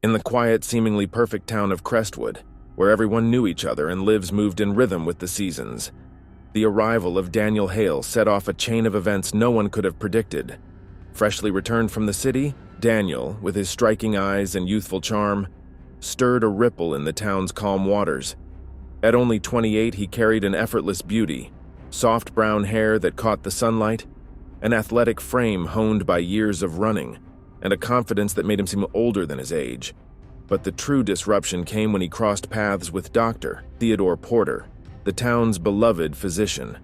In the quiet, seemingly perfect town of Crestwood, where everyone knew each other and lives moved in rhythm with the seasons, the arrival of Daniel Hale set off a chain of events no one could have predicted. Freshly returned from the city, Daniel, with his striking eyes and youthful charm, stirred a ripple in the town's calm waters. At only 28, he carried an effortless beauty, soft brown hair that caught the sunlight, an athletic frame honed by years of running, and a confidence that made him seem older than his age. But the true disruption came when he crossed paths with Dr. Theodore Porter, the town's beloved physician.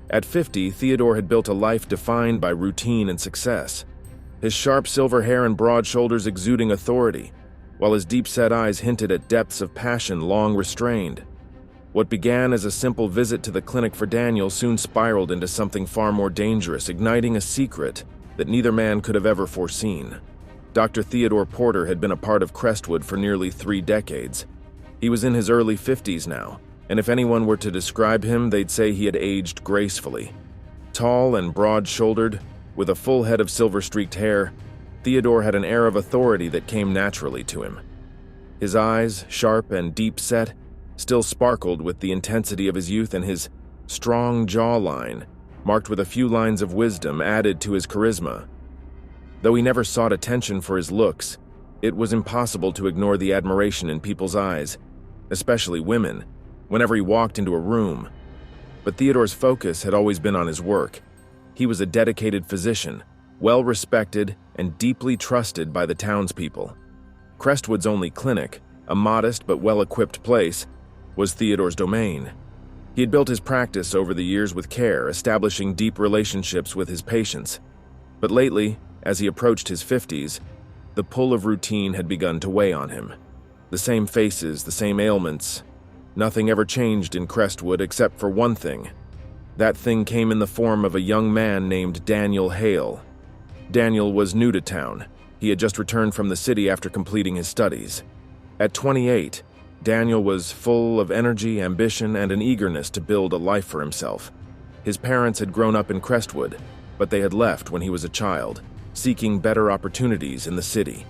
At 50, Theodore had built a life defined by routine and success, his sharp silver hair and broad shoulders exuding authority, while his deep-set eyes hinted at depths of passion long restrained. What began as a simple visit to the clinic for Daniel soon spiraled into something far more dangerous, igniting a secret that neither man could have ever foreseen. Dr. Theodore Porter had been a part of Crestwood for nearly 3 decades. He was in his early 50s now, and if anyone were to describe him, they'd say he had aged gracefully. Tall and broad-shouldered, with a full head of silver-streaked hair, Theodore had an air of authority that came naturally to him. His eyes, sharp and deep-set, still sparkled with the intensity of his youth, and his strong jawline, marked with a few lines of wisdom, added to his charisma. Though he never sought attention for his looks, it was impossible to ignore the admiration in people's eyes, especially women, whenever he walked into a room. But Theodore's focus had always been on his work. He was a dedicated physician, well-respected and deeply trusted by the townspeople. Crestwood's only clinic, a modest but well-equipped place, was Theodore's domain. He had built his practice over the years with care, establishing deep relationships with his patients. But lately, as he approached his 50s, the pull of routine had begun to weigh on him. The same faces, the same ailments. Nothing ever changed in Crestwood except for one thing. That thing came in the form of a young man named Daniel Hale. Daniel was new to town. He had just returned from the city after completing his studies. At 28, Daniel was full of energy, ambition, and an eagerness to build a life for himself. His parents had grown up in Crestwood, but they had left when he was a child, seeking better opportunities in the city.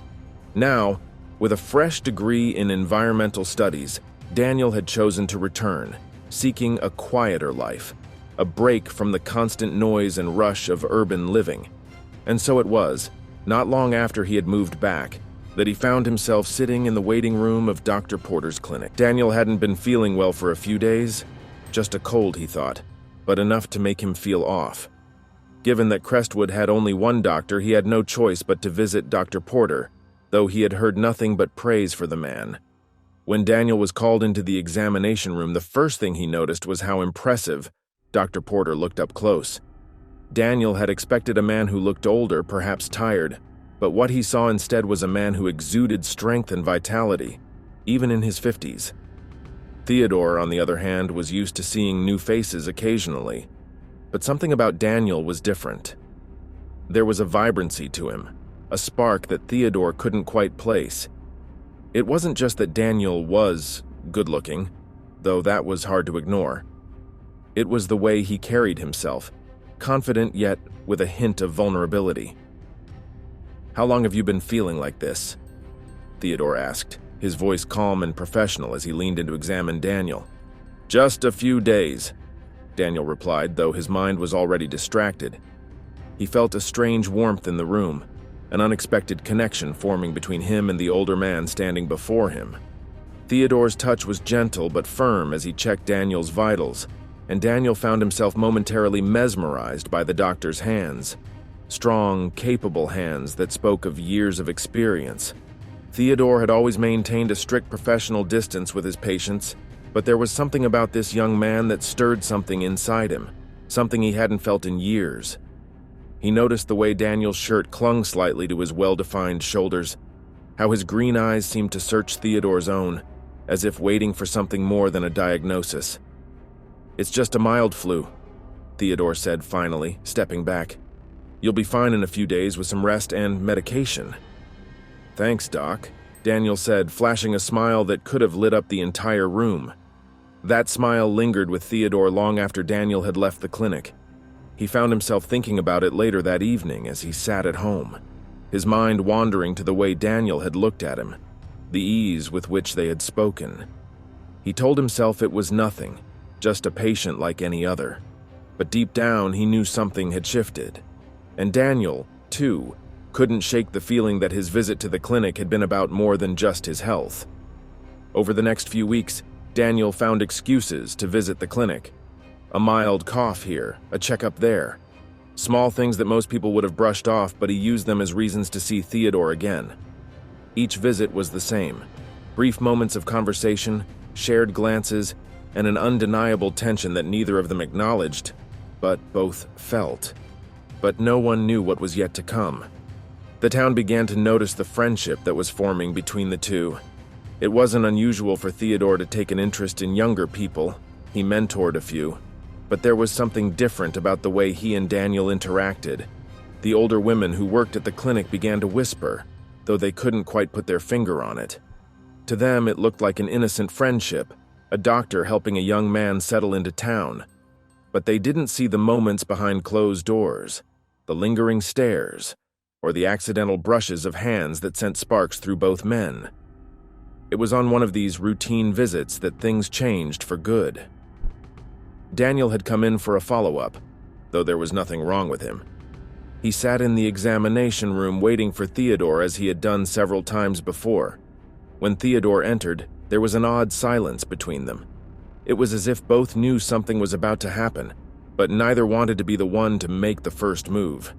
Now, with a fresh degree in environmental studies, Daniel had chosen to return, seeking a quieter life, a break from the constant noise and rush of urban living. And so it was, not long after he had moved back, that he found himself sitting in the waiting room of Dr. Porter's clinic. Daniel hadn't been feeling well for a few days, just a cold, he thought, but enough to make him feel off. Given that Crestwood had only one doctor, he had no choice but to visit Dr. Porter, though he had heard nothing but praise for the man. When Daniel was called into the examination room, the first thing he noticed was how impressive Dr. Porter looked up close. Daniel had expected a man who looked older, perhaps tired, but what he saw instead was a man who exuded strength and vitality, even in his 50s. Theodore, on the other hand, was used to seeing new faces occasionally, but something about Daniel was different. There was a vibrancy to him, a spark that Theodore couldn't quite place. It wasn't just that Daniel was good-looking, though that was hard to ignore. It was the way he carried himself, confident yet with a hint of vulnerability. "How long have you been feeling like this?" Theodore asked, his voice calm and professional as he leaned in to examine Daniel. "Just a few days," Daniel replied, though his mind was already distracted. He felt a strange warmth in the room, an unexpected connection forming between him and the older man standing before him. Theodore's touch was gentle but firm as he checked Daniel's vitals, and Daniel found himself momentarily mesmerized by the doctor's hands. Strong, capable hands that spoke of years of experience. Theodore had always maintained a strict professional distance with his patients, but there was something about this young man that stirred something inside him, something he hadn't felt in years. He noticed the way Daniel's shirt clung slightly to his well-defined shoulders, how his green eyes seemed to search Theodore's own, as if waiting for something more than a diagnosis. "It's just a mild flu," Theodore said finally, stepping back. "You'll be fine in a few days with some rest and medication." "Thanks, Doc," Daniel said, flashing a smile that could have lit up the entire room. That smile lingered with Theodore long after Daniel had left the clinic. He found himself thinking about it later that evening as he sat at home, his mind wandering to the way Daniel had looked at him, the ease with which they had spoken. He told himself it was nothing, just a patient like any other. But deep down, he knew something had shifted. And Daniel, too, couldn't shake the feeling that his visit to the clinic had been about more than just his health. Over the next few weeks, Daniel found excuses to visit the clinic. A mild cough here, a checkup there. Small things that most people would have brushed off, but he used them as reasons to see Theodore again. Each visit was the same. Brief moments of conversation, shared glances, and an undeniable tension that neither of them acknowledged, but both felt. But no one knew what was yet to come. The town began to notice the friendship that was forming between the two. It wasn't unusual for Theodore to take an interest in younger people. He mentored a few. But there was something different about the way he and Daniel interacted. The older women who worked at the clinic began to whisper, though they couldn't quite put their finger on it. To them, it looked like an innocent friendship, a doctor helping a young man settle into town. But they didn't see the moments behind closed doors, the lingering stares, or the accidental brushes of hands that sent sparks through both men. It was on one of these routine visits that things changed for good. Daniel had come in for a follow-up, though there was nothing wrong with him. He sat in the examination room waiting for Theodore as he had done several times before. When Theodore entered, there was an odd silence between them. It was as if both knew something was about to happen, but neither wanted to be the one to make the first move.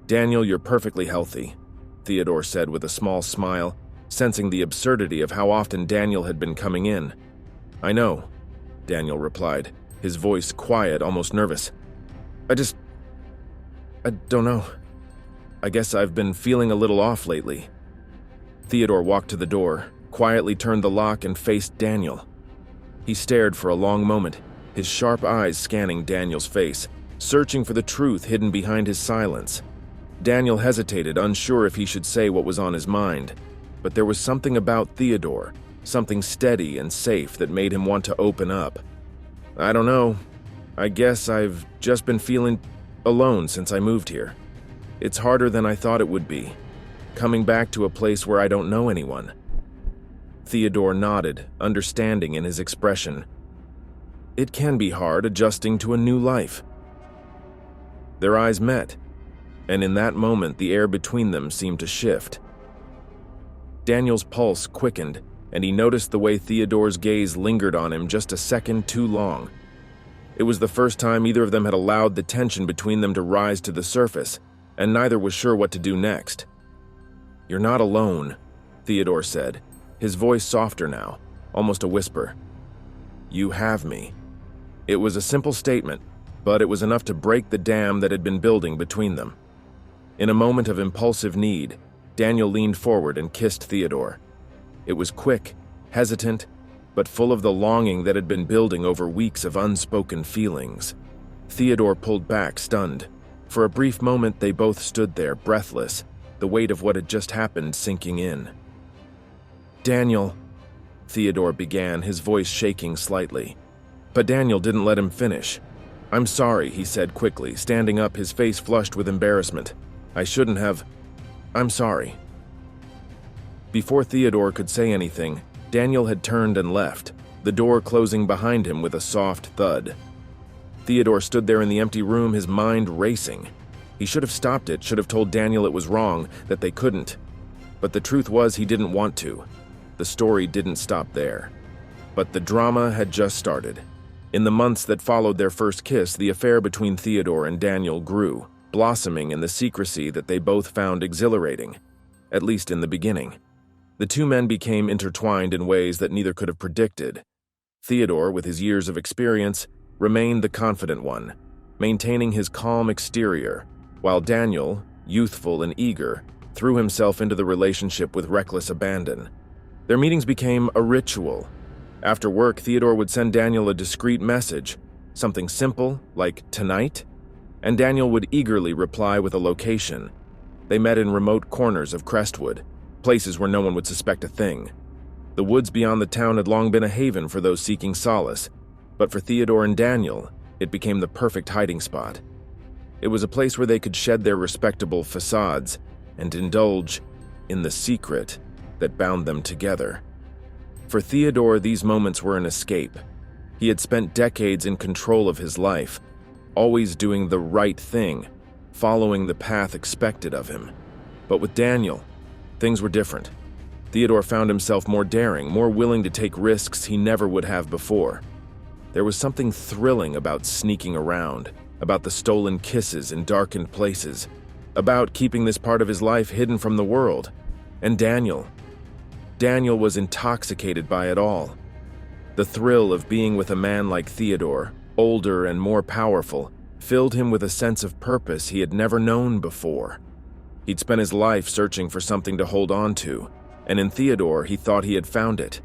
"Daniel, you're perfectly healthy," Theodore said with a small smile, sensing the absurdity of how often Daniel had been coming in. "I know," Daniel replied, his voice quiet, almost nervous. I don't know. I guess I've been feeling a little off lately." Theodore walked to the door, quietly turned the lock, and faced Daniel. He stared for a long moment, his sharp eyes scanning Daniel's face, searching for the truth hidden behind his silence. Daniel hesitated, unsure if he should say what was on his mind, but there was something about Theodore, something steady and safe that made him want to open up. "I don't know. I guess I've just been feeling alone since I moved here. It's harder than I thought it would be, coming back to a place where I don't know anyone." Theodore nodded, understanding in his expression. "It can be hard adjusting to a new life." Their eyes met, and in that moment the air between them seemed to shift. Daniel's pulse quickened, and he noticed the way Theodore's gaze lingered on him just a second too long. It was the first time either of them had allowed the tension between them to rise to the surface, and neither was sure what to do next. "You're not alone," Theodore said, his voice softer now, almost a whisper. "You have me." It was a simple statement, but it was enough to break the dam that had been building between them. In a moment of impulsive need, Daniel leaned forward and kissed Theodore. It was quick, hesitant, but full of the longing that had been building over weeks of unspoken feelings. Theodore pulled back, stunned. For a brief moment, they both stood there, breathless, the weight of what had just happened sinking in. "Daniel," Theodore began, his voice shaking slightly. But Daniel didn't let him finish. "I'm sorry," he said quickly, standing up, his face flushed with embarrassment. "I shouldn't have. I'm sorry." Before Theodore could say anything, Daniel had turned and left, the door closing behind him with a soft thud. Theodore stood there in the empty room, his mind racing. He should have stopped it, should have told Daniel it was wrong, that they couldn't. But the truth was he didn't want to. The story didn't stop there. But the drama had just started. In the months that followed their first kiss, the affair between Theodore and Daniel grew, blossoming in the secrecy that they both found exhilarating, at least in the beginning. The two men became intertwined in ways that neither could have predicted. Theodore, with his years of experience, remained the confident one, maintaining his calm exterior, while Daniel, youthful and eager, threw himself into the relationship with reckless abandon. Their meetings became a ritual. After work, Theodore would send Daniel a discreet message, something simple, like "tonight," and Daniel would eagerly reply with a location. They met in remote corners of Crestwood, places where no one would suspect a thing. The woods beyond the town had long been a haven for those seeking solace, but for Theodore and Daniel, it became the perfect hiding spot. It was a place where they could shed their respectable facades and indulge in the secret that bound them together. For Theodore, these moments were an escape. He had spent decades in control of his life, always doing the right thing, following the path expected of him. But with Daniel, things were different. Theodore found himself more daring, more willing to take risks he never would have before. There was something thrilling about sneaking around, about the stolen kisses in darkened places, about keeping this part of his life hidden from the world. And Daniel was intoxicated by it all. The thrill of being with a man like Theodore, older and more powerful, filled him with a sense of purpose he had never known before. He'd spent his life searching for something to hold on to, and in Theodore he thought he had found it.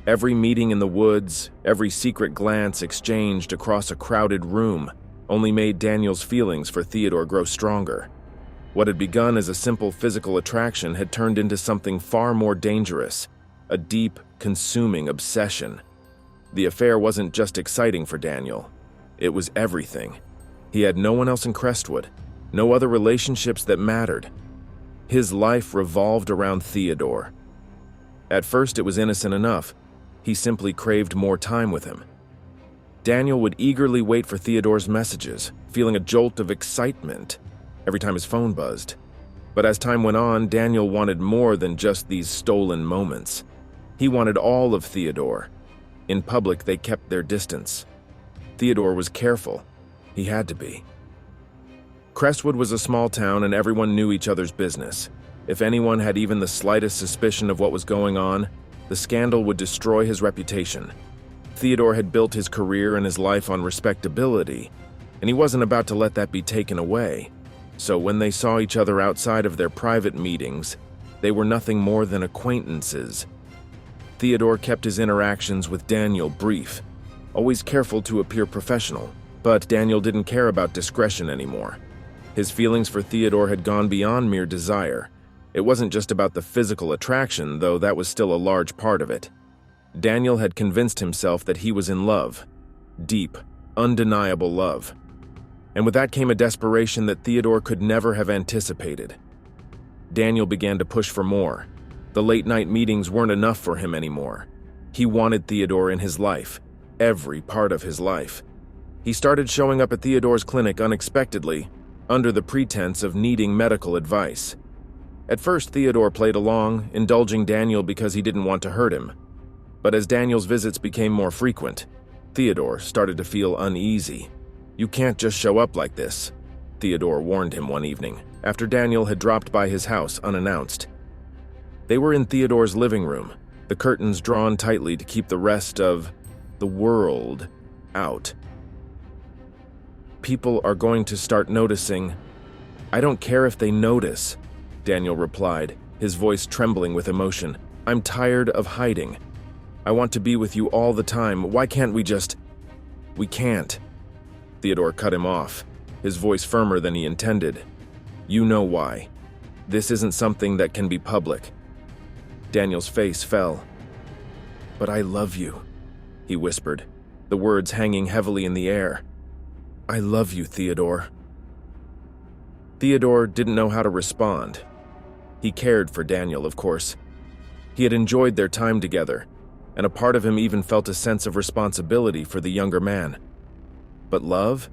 Every meeting in the woods, every secret glance exchanged across a crowded room only made Daniel's feelings for Theodore grow stronger. What had begun as a simple physical attraction had turned into something far more dangerous, a deep, consuming obsession. The affair wasn't just exciting for Daniel. It was everything. He had no one else in Crestwood, no other relationships that mattered. His life revolved around Theodore. At first it was innocent enough. He simply craved more time with him. Daniel would eagerly wait for Theodore's messages, feeling a jolt of excitement every time his phone buzzed. But as time went on, Daniel wanted more than just these stolen moments. He wanted all of Theodore. In public, they kept their distance. Theodore was careful. He had to be. Crestwood was a small town and everyone knew each other's business. If anyone had even the slightest suspicion of what was going on, the scandal would destroy his reputation. Theodore had built his career and his life on respectability, and he wasn't about to let that be taken away. So when they saw each other outside of their private meetings, they were nothing more than acquaintances. Theodore kept his interactions with Daniel brief, always careful to appear professional, but Daniel didn't care about discretion anymore. His feelings for Theodore had gone beyond mere desire. It wasn't just about the physical attraction, though that was still a large part of it. Daniel had convinced himself that he was in love. Deep, undeniable love. And with that came a desperation that Theodore could never have anticipated. Daniel began to push for more. The late-night meetings weren't enough for him anymore. He wanted Theodore in his life, every part of his life. He started showing up at Theodore's clinic unexpectedly, under the pretense of needing medical advice. At first, Theodore played along, indulging Daniel because he didn't want to hurt him. But as Daniel's visits became more frequent, Theodore started to feel uneasy. "You can't just show up like this," Theodore warned him one evening, after Daniel had dropped by his house unannounced. They were in Theodore's living room, the curtains drawn tightly to keep the rest of the world out. "People are going to start noticing." "I don't care if they notice," Daniel replied, his voice trembling with emotion. "I'm tired of hiding. I want to be with you all the time. Why can't we just—" "We can't." Theodore cut him off, his voice firmer than he intended. "You know why. This isn't something that can be public." Daniel's face fell. "But I love you," he whispered, the words hanging heavily in the air. "I love you, Theodore." Theodore didn't know how to respond. He cared for Daniel, of course. He had enjoyed their time together, and a part of him even felt a sense of responsibility for the younger man. But love?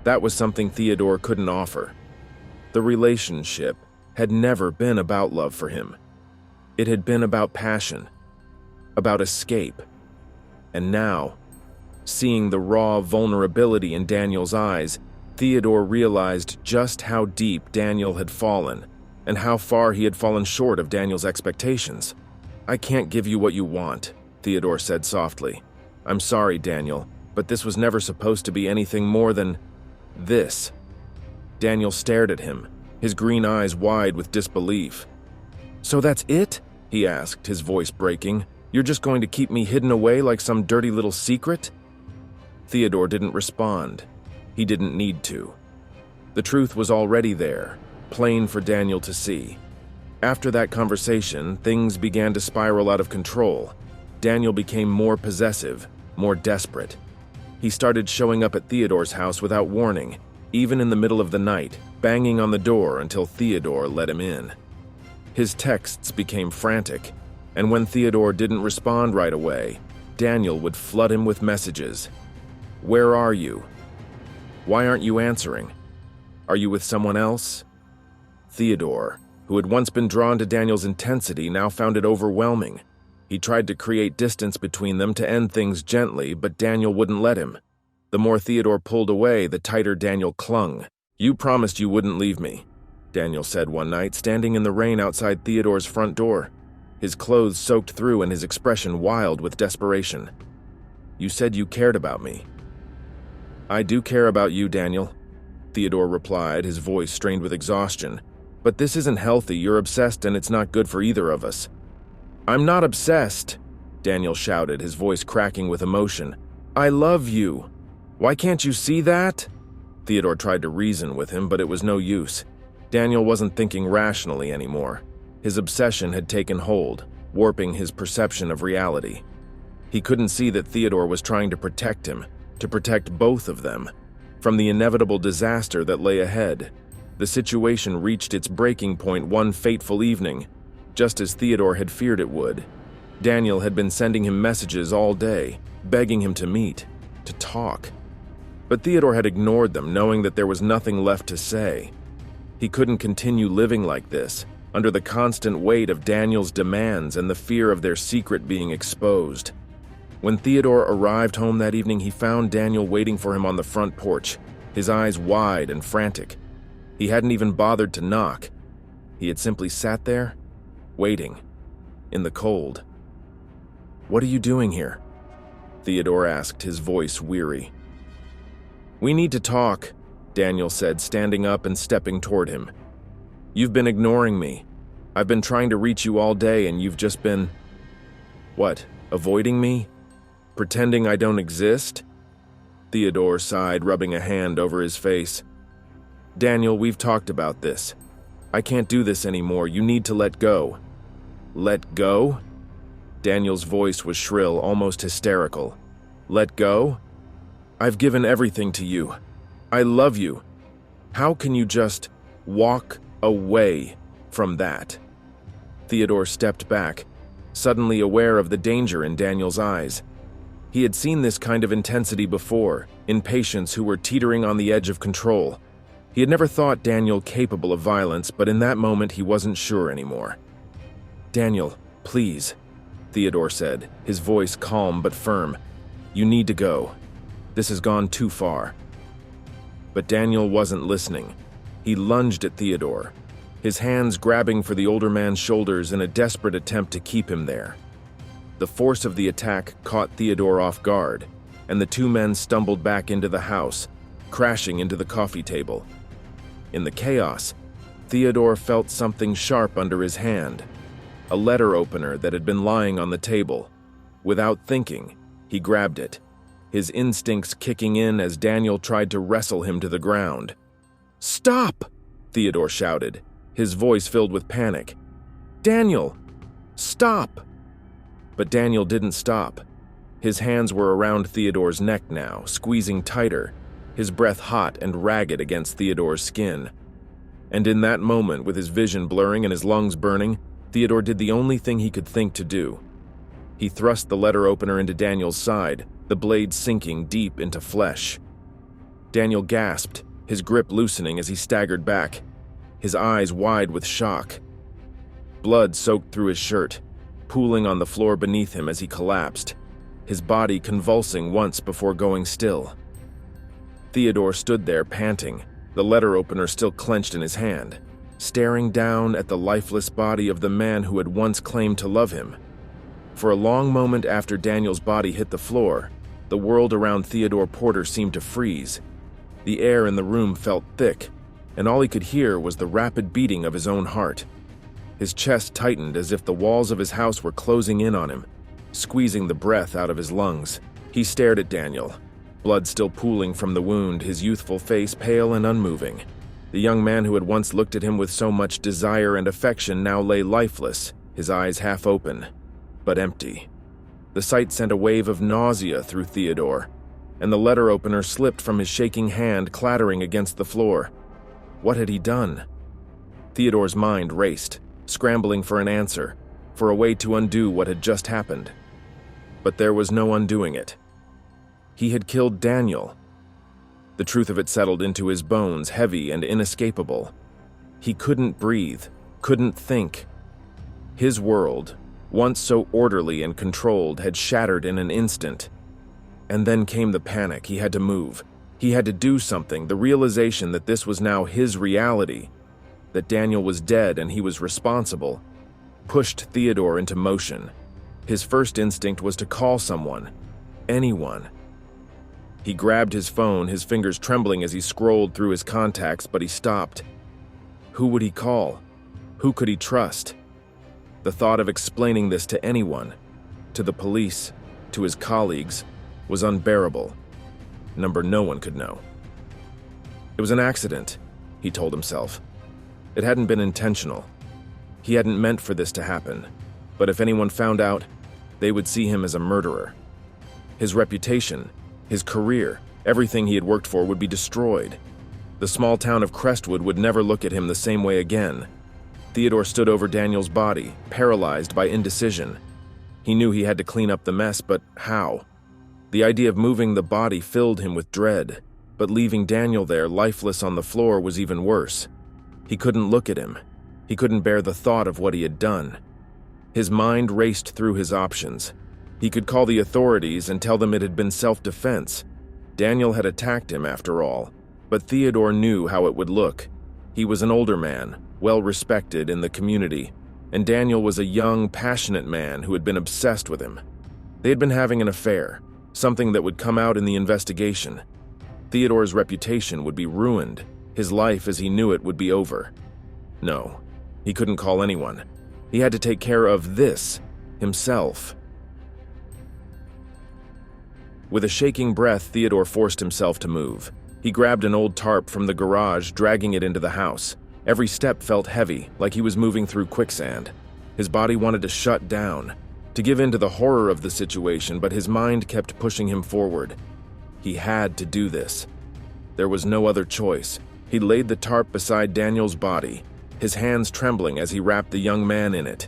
That was something Theodore couldn't offer. The relationship had never been about love for him. It had been about passion, about escape. And now, seeing the raw vulnerability in Daniel's eyes, Theodore realized just how deep Daniel had fallen and how far he had fallen short of Daniel's expectations. "I can't give you what you want," Theodore said softly. "I'm sorry, Daniel, but this was never supposed to be anything more than this." Daniel stared at him, his green eyes wide with disbelief. "So that's it?" he asked, his voice breaking. "You're just going to keep me hidden away like some dirty little secret?" Theodore didn't respond. He didn't need to. The truth was already there, plain for Daniel to see. After that conversation, things began to spiral out of control. Daniel became more possessive, more desperate. He started showing up at Theodore's house without warning, even in the middle of the night, banging on the door until Theodore let him in. His texts became frantic, and when Theodore didn't respond right away, Daniel would flood him with messages. "Where are you? Why aren't you answering? Are you with someone else?" Theodore, who had once been drawn to Daniel's intensity, now found it overwhelming. He tried to create distance between them to end things gently, but Daniel wouldn't let him. The more Theodore pulled away, the tighter Daniel clung. "You promised you wouldn't leave me," Daniel said one night, standing in the rain outside Theodore's front door, his clothes soaked through and his expression wild with desperation. "You said you cared about me." "I do care about you, Daniel," Theodore replied, his voice strained with exhaustion. "But this isn't healthy. You're obsessed and it's not good for either of us." "I'm not obsessed," Daniel shouted, his voice cracking with emotion. "I love you. Why can't you see that?" Theodore tried to reason with him, but it was no use. Daniel wasn't thinking rationally anymore. His obsession had taken hold, warping his perception of reality. He couldn't see that Theodore was trying to protect him, to protect both of them, from the inevitable disaster that lay ahead. The situation reached its breaking point one fateful evening, just as Theodore had feared it would. Daniel had been sending him messages all day, begging him to meet, to talk. But Theodore had ignored them, knowing that there was nothing left to say. He couldn't continue living like this, under the constant weight of Daniel's demands and the fear of their secret being exposed. When Theodore arrived home that evening, he found Daniel waiting for him on the front porch, his eyes wide and frantic. He hadn't even bothered to knock. He had simply sat there, waiting, in the cold. "What are you doing here?" Theodore asked, his voice weary. "We need to talk," Daniel said, standing up and stepping toward him. "You've been ignoring me. I've been trying to reach you all day and you've just been... What, avoiding me? Pretending I don't exist?" Theodore sighed, rubbing a hand over his face. "Daniel, we've talked about this. I can't do this anymore. You need to let go." "Let go?" Daniel's voice was shrill, almost hysterical. "Let go? I've given everything to you. I love you. How can you just walk away from that?" Theodore stepped back, suddenly aware of the danger in Daniel's eyes. He had seen this kind of intensity before, in patients who were teetering on the edge of control. He had never thought Daniel capable of violence, but in that moment he wasn't sure anymore. "Daniel, please," Theodore said, his voice calm but firm. "You need to go. This has gone too far." But Daniel wasn't listening. He lunged at Theodore, his hands grabbing for the older man's shoulders in a desperate attempt to keep him there. The force of the attack caught Theodore off guard, and the two men stumbled back into the house, crashing into the coffee table. In the chaos, Theodore felt something sharp under his hand, a letter opener that had been lying on the table. Without thinking, he grabbed it, his instincts kicking in as Daniel tried to wrestle him to the ground. "Stop!" Theodore shouted, his voice filled with panic. "Daniel, stop!" But Daniel didn't stop. His hands were around Theodore's neck now, squeezing tighter, his breath hot and ragged against Theodore's skin. And in that moment, with his vision blurring and his lungs burning, Theodore did the only thing he could think to do. He thrust the letter opener into Daniel's side, the blade sinking deep into flesh. Daniel gasped, his grip loosening as he staggered back, his eyes wide with shock. Blood soaked through his shirt, pooling on the floor beneath him as he collapsed, his body convulsing once before going still. Theodore stood there panting, the letter opener still clenched in his hand, staring down at the lifeless body of the man who had once claimed to love him. For a long moment after Daniel's body hit the floor, the world around Theodore Porter seemed to freeze. The air in the room felt thick, and all he could hear was the rapid beating of his own heart. His chest tightened as if the walls of his house were closing in on him, squeezing the breath out of his lungs. He stared at Daniel, blood still pooling from the wound, his youthful face pale and unmoving. The young man who had once looked at him with so much desire and affection now lay lifeless, his eyes half open, but empty. The sight sent a wave of nausea through Theodore, and the letter opener slipped from his shaking hand, clattering against the floor. What had he done? Theodore's mind raced, scrambling for an answer, for a way to undo what had just happened. But there was no undoing it. He had killed Daniel. The truth of it settled into his bones, heavy and inescapable. He couldn't breathe, couldn't think. His world, once so orderly and controlled, had shattered in an instant. And then came the panic. He had to move. He had to do something, the realization that this was now his reality, that Daniel was dead and he was responsible, pushed Theodore into motion. His first instinct was to call someone, anyone. He grabbed his phone, his fingers trembling as he scrolled through his contacts, but he stopped. Who would he call? Who could he trust? The thought of explaining this to anyone, to the police, to his colleagues, was unbearable. No one could know. It was an accident, he told himself. It hadn't been intentional. He hadn't meant for this to happen, but if anyone found out, they would see him as a murderer. His reputation, his career, everything he had worked for would be destroyed. The small town of Crestwood would never look at him the same way again. Theodore stood over Daniel's body, paralyzed by indecision. He knew he had to clean up the mess, but how? The idea of moving the body filled him with dread, but leaving Daniel there, lifeless on the floor, was even worse. He couldn't look at him. He couldn't bear the thought of what he had done. His mind raced through his options. He could call the authorities and tell them it had been self-defense. Daniel had attacked him, after all, but Theodore knew how it would look. He was an older man, well-respected in the community, and Daniel was a young, passionate man who had been obsessed with him. They had been having an affair, something that would come out in the investigation. Theodore's reputation would be ruined. His life as he knew it would be over. No, he couldn't call anyone. He had to take care of this, himself. With a shaking breath, Theodore forced himself to move. He grabbed an old tarp from the garage, dragging it into the house. Every step felt heavy, like he was moving through quicksand. His body wanted to shut down, to give in to the horror of the situation, but his mind kept pushing him forward. He had to do this. There was no other choice. He laid the tarp beside Daniel's body, his hands trembling as he wrapped the young man in it.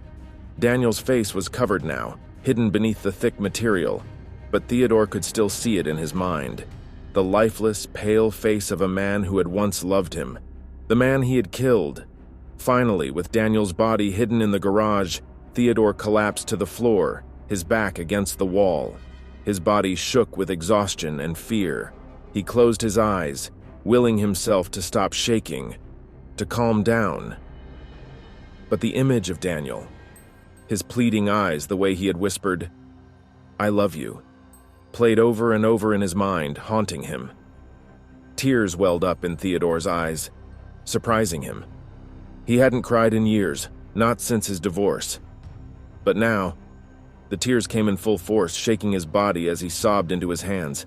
Daniel's face was covered now, hidden beneath the thick material, but Theodore could still see it in his mind. The lifeless, pale face of a man who had once loved him. The man he had killed. Finally, with Daniel's body hidden in the garage, Theodore collapsed to the floor, his back against the wall. His body shook with exhaustion and fear. He closed his eyes, willing himself to stop shaking, to calm down. But the image of Daniel, his pleading eyes, the way he had whispered, "I love you," played over and over in his mind, haunting him. Tears welled up in Theodore's eyes, surprising him. He hadn't cried in years, not since his divorce. But now, the tears came in full force, shaking his body as he sobbed into his hands.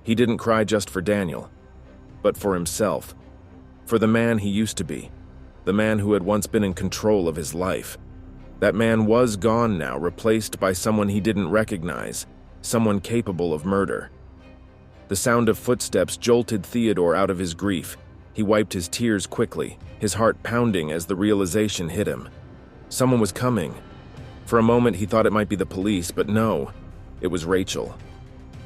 He didn't cry just for Daniel, but for himself, for the man he used to be, the man who had once been in control of his life. That man was gone now, replaced by someone he didn't recognize, someone capable of murder. The sound of footsteps jolted Theodore out of his grief. He wiped his tears quickly, his heart pounding as the realization hit him. Someone was coming. For a moment he thought it might be the police, but no, it was Rachel.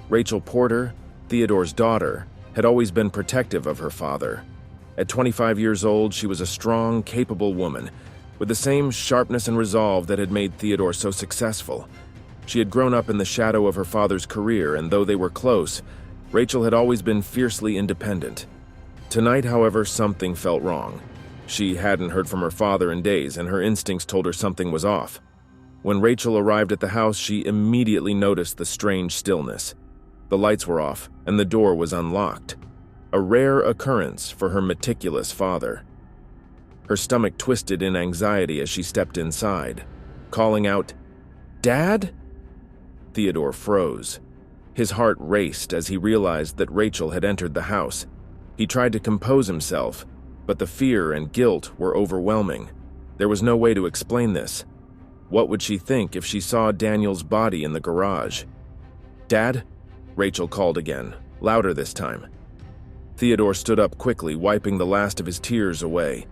Rachel Porter, Theodore's daughter, had always been protective of her father. At 25 years old, she was a strong, capable woman, with the same sharpness and resolve that had made Theodore so successful. She had grown up in the shadow of her father's career, and though they were close, Rachel had always been fiercely independent. Tonight, however, something felt wrong. She hadn't heard from her father in days, and her instincts told her something was off. When Rachel arrived at the house, she immediately noticed the strange stillness. The lights were off, and the door was unlocked. A rare occurrence for her meticulous father. Her stomach twisted in anxiety as she stepped inside, calling out, "Dad?" Theodore froze. His heart raced as he realized that Rachel had entered the house. He tried to compose himself, but the fear and guilt were overwhelming. There was no way to explain this. What would she think if she saw Daniel's body in the garage? "Dad?" Rachel called again, louder this time. Theodore stood up quickly, wiping the last of his tears away.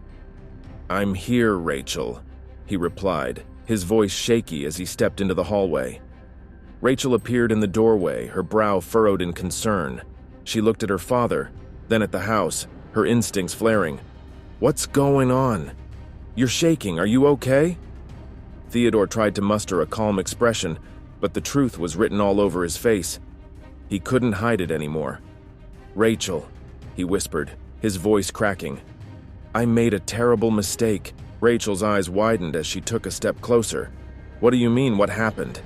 "I'm here, Rachel," he replied, his voice shaky as he stepped into the hallway. Rachel appeared in the doorway, her brow furrowed in concern. She looked at her father, then at the house, her instincts flaring. "What's going on? You're shaking, are you okay?" Theodore tried to muster a calm expression, but the truth was written all over his face. He couldn't hide it anymore. "Rachel," he whispered, his voice cracking. "I made a terrible mistake." Rachel's eyes widened as she took a step closer. "What do you mean, what happened?"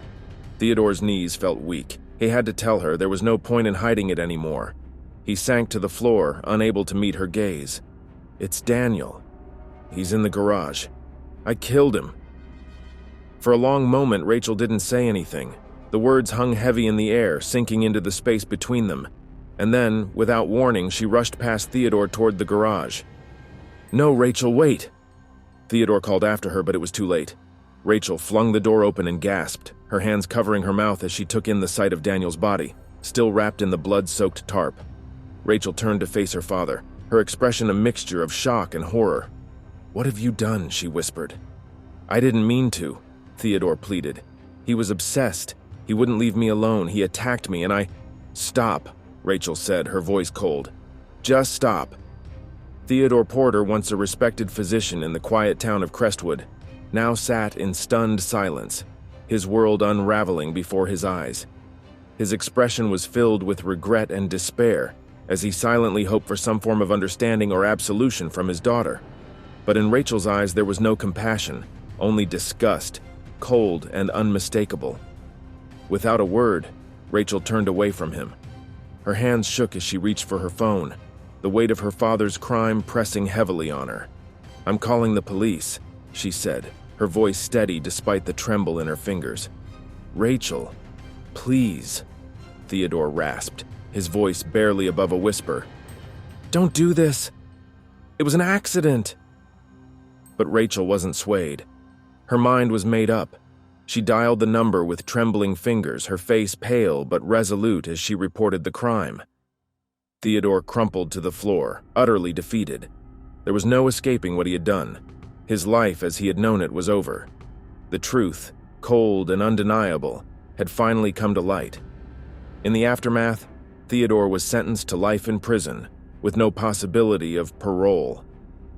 Theodore's knees felt weak. He had to tell her there was no point in hiding it anymore. He sank to the floor, unable to meet her gaze. "It's Daniel. He's in the garage. I killed him." For a long moment, Rachel didn't say anything. The words hung heavy in the air, sinking into the space between them. And then, without warning, she rushed past Theodore toward the garage. "No, Rachel, wait!" Theodore called after her, but it was too late. Rachel flung the door open and gasped, her hands covering her mouth as she took in the sight of Daniel's body, still wrapped in the blood-soaked tarp. Rachel turned to face her father, her expression a mixture of shock and horror. "What have you done?" she whispered. "I didn't mean to," Theodore pleaded. "He was obsessed. He wouldn't leave me alone. He attacked me and I—" "Stop," Rachel said, her voice cold. "Just stop." Theodore Porter, once a respected physician in the quiet town of Crestwood, now sat in stunned silence, his world unraveling before his eyes. His expression was filled with regret and despair as he silently hoped for some form of understanding or absolution from his daughter. But in Rachel's eyes there was no compassion, only disgust, cold and unmistakable. Without a word, Rachel turned away from him. Her hands shook as she reached for her phone, the weight of her father's crime pressing heavily on her. "I'm calling the police," she said, her voice steady despite the tremble in her fingers. "Rachel, please," Theodore rasped, his voice barely above a whisper. "Don't do this. It was an accident." But Rachel wasn't swayed. Her mind was made up. She dialed the number with trembling fingers, her face pale but resolute as she reported the crime. Theodore crumpled to the floor, utterly defeated. There was no escaping what he had done. His life as he had known it was over. The truth, cold and undeniable, had finally come to light. In the aftermath, Theodore was sentenced to life in prison, with no possibility of parole.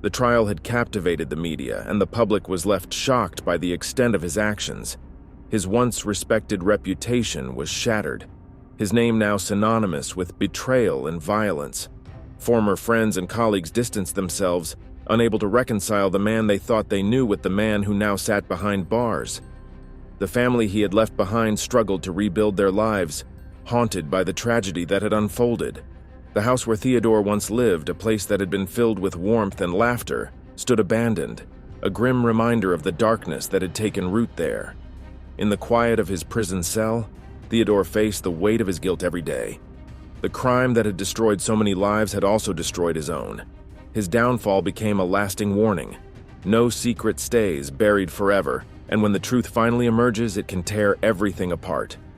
The trial had captivated the media, and the public was left shocked by the extent of his actions. His once respected reputation was shattered, his name now synonymous with betrayal and violence. Former friends and colleagues distanced themselves, unable to reconcile the man they thought they knew with the man who now sat behind bars. The family he had left behind struggled to rebuild their lives, haunted by the tragedy that had unfolded. The house where Theodore once lived, a place that had been filled with warmth and laughter, stood abandoned, a grim reminder of the darkness that had taken root there. In the quiet of his prison cell, Theodore faced the weight of his guilt every day. The crime that had destroyed so many lives had also destroyed his own. His downfall became a lasting warning. No secret stays, buried forever, and when the truth finally emerges, it can tear everything apart.